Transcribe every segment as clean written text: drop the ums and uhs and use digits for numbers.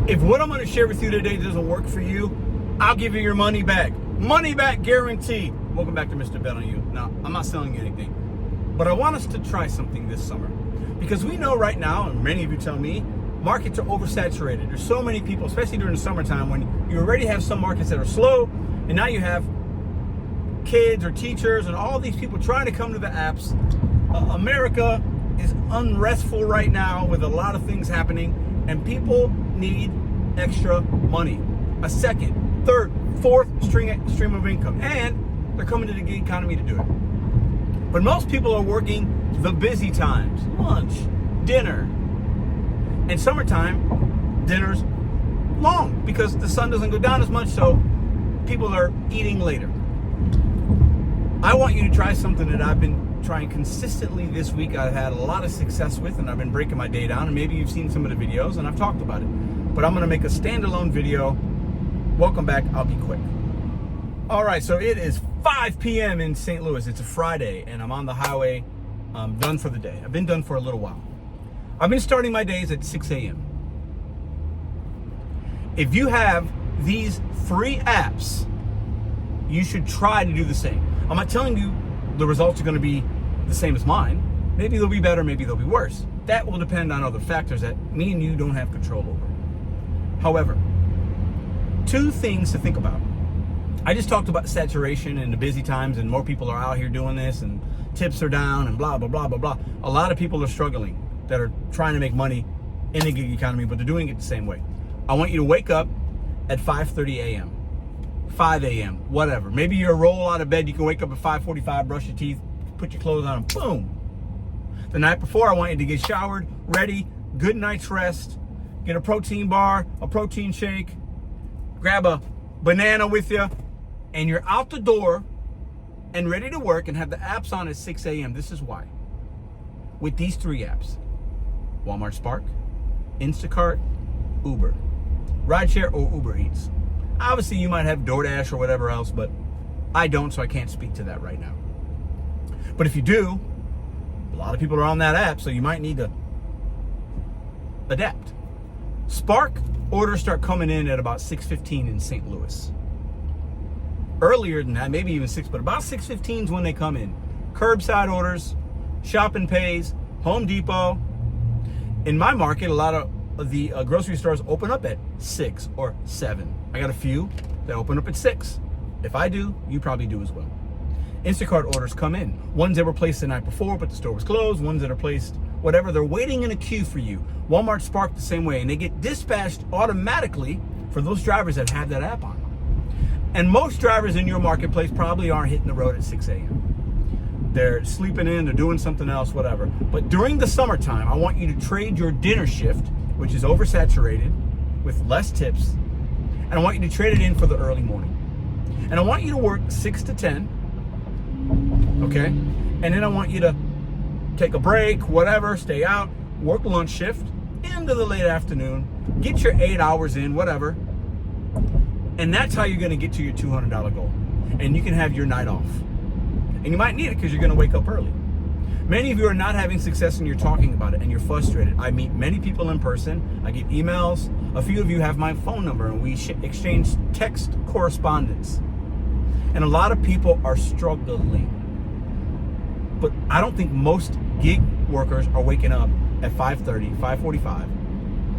If what I'm going to share with you today doesn't work for you, I'll give you your money back. Money back guarantee. Welcome back to Mr.BetonYou. Now, I'm not selling you anything, but I want us to try something this summer. Because we know right now, and many of you tell me, markets are oversaturated. There's so many people, especially during the summertime, when you already have some markets that are slow, and now you have kids or teachers and all these people trying to come to the apps. America is unrestful right now with a lot of things happening, and people need extra money. A second, third, fourth stream of income. And they're coming to the gig economy to do it. But most people are working the busy times. Lunch, dinner. And summertime, dinner's long because the sun doesn't go down as much, so people are eating later. I want you to try something that I've been trying consistently this week. I've had a lot of success with, and I've been breaking my day down, and maybe you've seen some of the videos and I've talked about it, but I'm going to make a standalone video. Welcome back. I'll be quick. All right, so it is 5 p.m. in St. Louis. It's a Friday and I'm on the highway. I'm done for the day. I've been done for a little while. I've been starting my days at 6 a.m. If you have these 3 apps, you should try to do the same. I'm not telling you the results are going to be the same as mine. Maybe they'll be better, maybe they'll be worse. That will depend on other factors that me and you don't have control over. However, 2 things to think about. I just talked about saturation and the busy times, and more people are out here doing this, and tips are down, and blah, blah, blah, blah, blah. A lot of people are struggling that are trying to make money in the gig economy, but they're doing it the same way. I want you to wake up at 5:30 a.m., 5 a.m., whatever. Maybe you're a roll out of bed, you can wake up at 5:45, brush your teeth, put your clothes on, and boom. The night before, I want you to get showered, ready, good night's rest, get a protein bar, a protein shake, grab a banana with you, and you're out the door and ready to work and have the apps on at 6 a.m. This is why. With these 3 apps, Walmart Spark, Instacart, Uber, rideshare or Uber Eats. Obviously, you might have DoorDash or whatever else, but I don't, so I can't speak to that right now. But if you do, a lot of people are on that app, so you might need to adapt. Spark orders start coming in at about 6:15 in St. Louis. Earlier than that, maybe even 6, but about 6:15 is when they come in. Curbside orders, Shop and Pays, Home Depot. In my market, a lot of the grocery stores open up at 6 or 7. I got a few that open up at 6. If I do, you probably do as well. Instacart orders come in. Ones that were placed the night before, but the store was closed. Ones that are placed, whatever, they're waiting in a queue for you. Walmart Spark the same way, and they get dispatched automatically for those drivers that have that app on. And most drivers in your marketplace probably aren't hitting the road at 6 a.m. They're sleeping in, they're doing something else, whatever. But during the summertime, I want you to trade your dinner shift, which is oversaturated, with less tips, and I want you to trade it in for the early morning. And I want you to work 6 to 10, okay? And then I want you to take a break, whatever, stay out, work lunch shift into the late afternoon, get your 8 hours in, whatever. And that's how you're going to get to your $200 goal. And you can have your night off. And you might need it because you're going to wake up early. Many of you are not having success and you're talking about it and you're frustrated. I meet many people in person. I get emails. A few of you have my phone number and we exchange text correspondence. And a lot of people are struggling. But I don't think most gig workers are waking up at 5:30, 5:45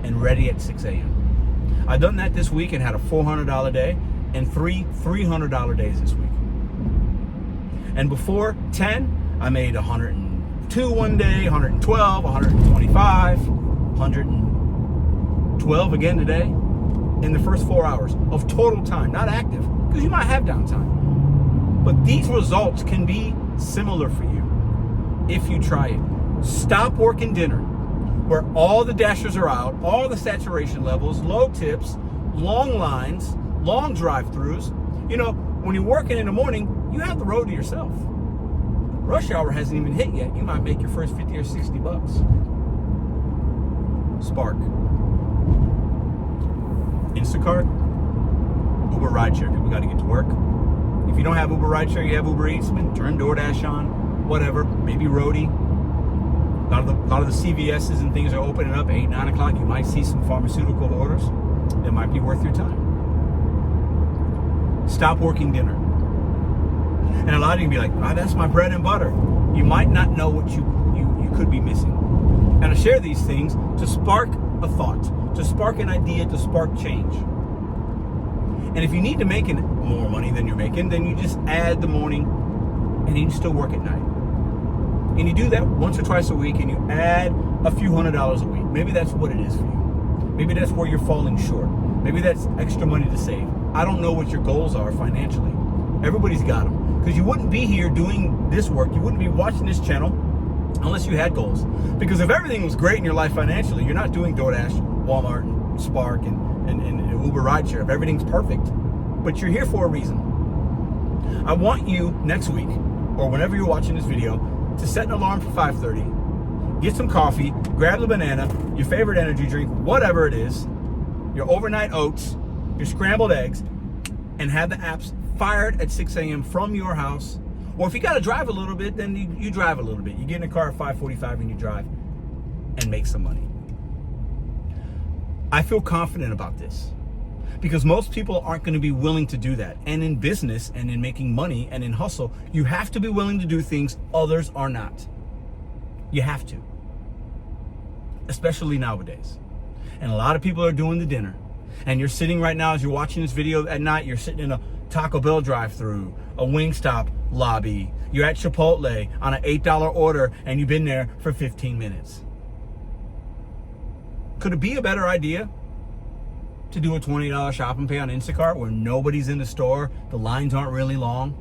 and ready at 6 a.m. I've done that this week and had a $400 day and 3 $300 days this week. And before 10, I made 102 one day, 112, 125, 112 again today in the first 4 hours of total time, not active, because you might have downtime. But these results can be similar for you if you try it. Stop working dinner, where all the dashers are out, all the saturation levels, low tips, long lines, long drive-throughs. You know, when you're working in the morning, you have the road to yourself. Rush hour hasn't even hit yet. You might make your first 50 or 60 bucks. Spark. Instacart. Uber rideshare. People got to get to work. If you don't have Uber rideshare, you have Uber Eats. Turn DoorDash on. Whatever. Maybe Roadie. A lot of the CVS's and things are opening up 8, 9 o'clock. You might see some pharmaceutical orders. that might be worth your time. Stop working dinner. And a lot of you can be like, oh, that's my bread and butter. You might not know what you could be missing. And I share these things to spark a thought, to spark an idea, to spark change. And if you need to make more money than you're making, then you just add the morning and you still work at night. And you do that once or twice a week and you add a few $100s a week. Maybe that's what it is for you. Maybe that's where you're falling short. Maybe that's extra money to save. I don't know what your goals are financially. Everybody's got them. Because you wouldn't be here doing this work. You wouldn't be watching this channel unless you had goals. Because if everything was great in your life financially, you're not doing DoorDash, Walmart, and Spark, and Uber rideshare. If everything's perfect. But you're here for a reason. I want you next week, or whenever you're watching this video, to set an alarm for 5:30, get some coffee, grab the banana, your favorite energy drink, whatever it is, your overnight oats, your scrambled eggs, and have the apps fired at 6 a.m. from your house. Or if you got to drive a little bit, then you drive a little bit. You get in a car at 5:45 and you drive and make some money. I feel confident about this because most people aren't going to be willing to do that. And in business and in making money and in hustle, you have to be willing to do things others are not. You have to, especially nowadays. And a lot of people are doing the dinner. And you're sitting right now as you're watching this video at night, you're sitting in a Taco Bell drive-thru, a Wingstop lobby. You're at Chipotle on an $8 order and you've been there for 15 minutes. Could it be a better idea to do a $20 shop and pay on Instacart where nobody's in the store, the lines aren't really long?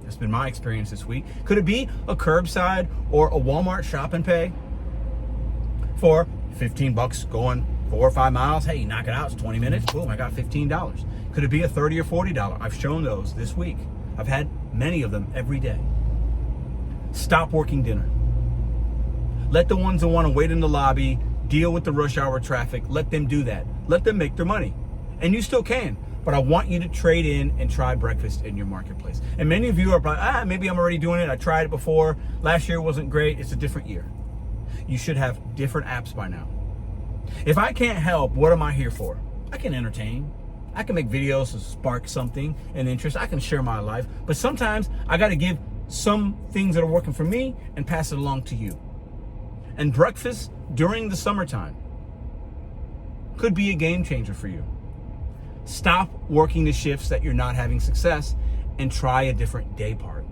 That's been my experience this week. Could it be a curbside or a Walmart shop and pay for $15 going 4 or 5 miles? Hey, you knock it out, it's 20 minutes, boom, I got $15. Could it be a $30 or $40? I've shown those this week. I've had many of them every day. Stop working dinner. Let the ones that want to wait in the lobby, deal with the rush hour traffic, let them do that. Let them make their money. And you still can. But I want you to trade in and try breakfast in your marketplace. And many of you are probably, maybe I'm already doing it. I tried it before. Last year wasn't great. It's a different year. You should have different apps by now. If I can't help, what am I here for? I can entertain. I can make videos to spark something, an interest. I can share my life. But sometimes I got to give some things that are working for me and pass it along to you. And breakfast during the summertime could be a game changer for you. Stop working the shifts that you're not having success and try a different day part.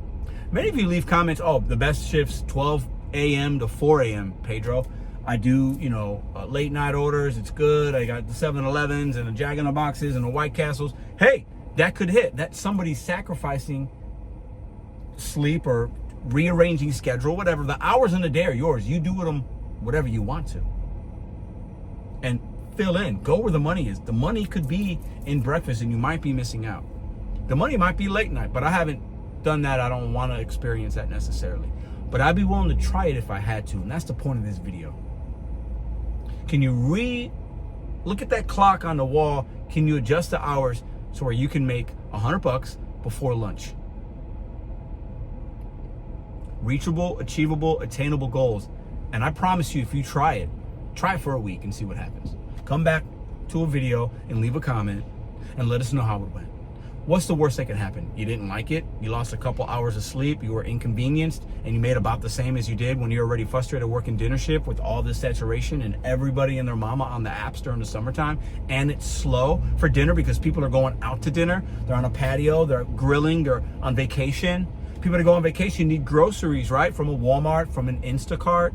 Many of you leave comments, oh, the best shifts 12 a.m. to 4 a.m., Pedro. I do, late night orders. It's good. I got the 7-Elevens and the Jack in the Boxes and the White Castles. Hey, that could hit. That's somebody sacrificing sleep or rearranging schedule, whatever. The hours in the day are yours. You do with them whatever you want to. And fill in. Go where the money is. The money could be in breakfast and you might be missing out. The money might be late night, but I haven't done that. I don't want to experience that necessarily. But I'd be willing to try it if I had to. And that's the point of this video. Can you look at that clock on the wall? Can you adjust the hours so where you can make $100 before lunch? Reachable, achievable, attainable goals. And I promise you, if you try it for a week and see what happens. Come back to a video and leave a comment and let us know how it went. What's the worst that can happen? You didn't like it, you lost a couple hours of sleep, you were inconvenienced, and you made about the same as you did when you were already frustrated working dinner shift with all this saturation and everybody and their mama on the apps during the summertime, and it's slow for dinner because people are going out to dinner, they're on a patio, they're grilling, they're on vacation. People that go on vacation need groceries, right? From a Walmart, from an Instacart.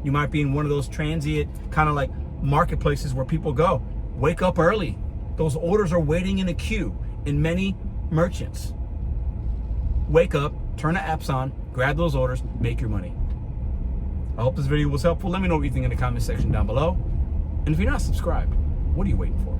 You might be in one of those transient kind of like marketplaces where people go. Wake up early. Those orders are waiting in a queue in many merchants. Wake up, turn the apps on, grab those orders, make your money. I hope this video was helpful. Let me know what you think in the comment section down below. And if you're not subscribed, what are you waiting for?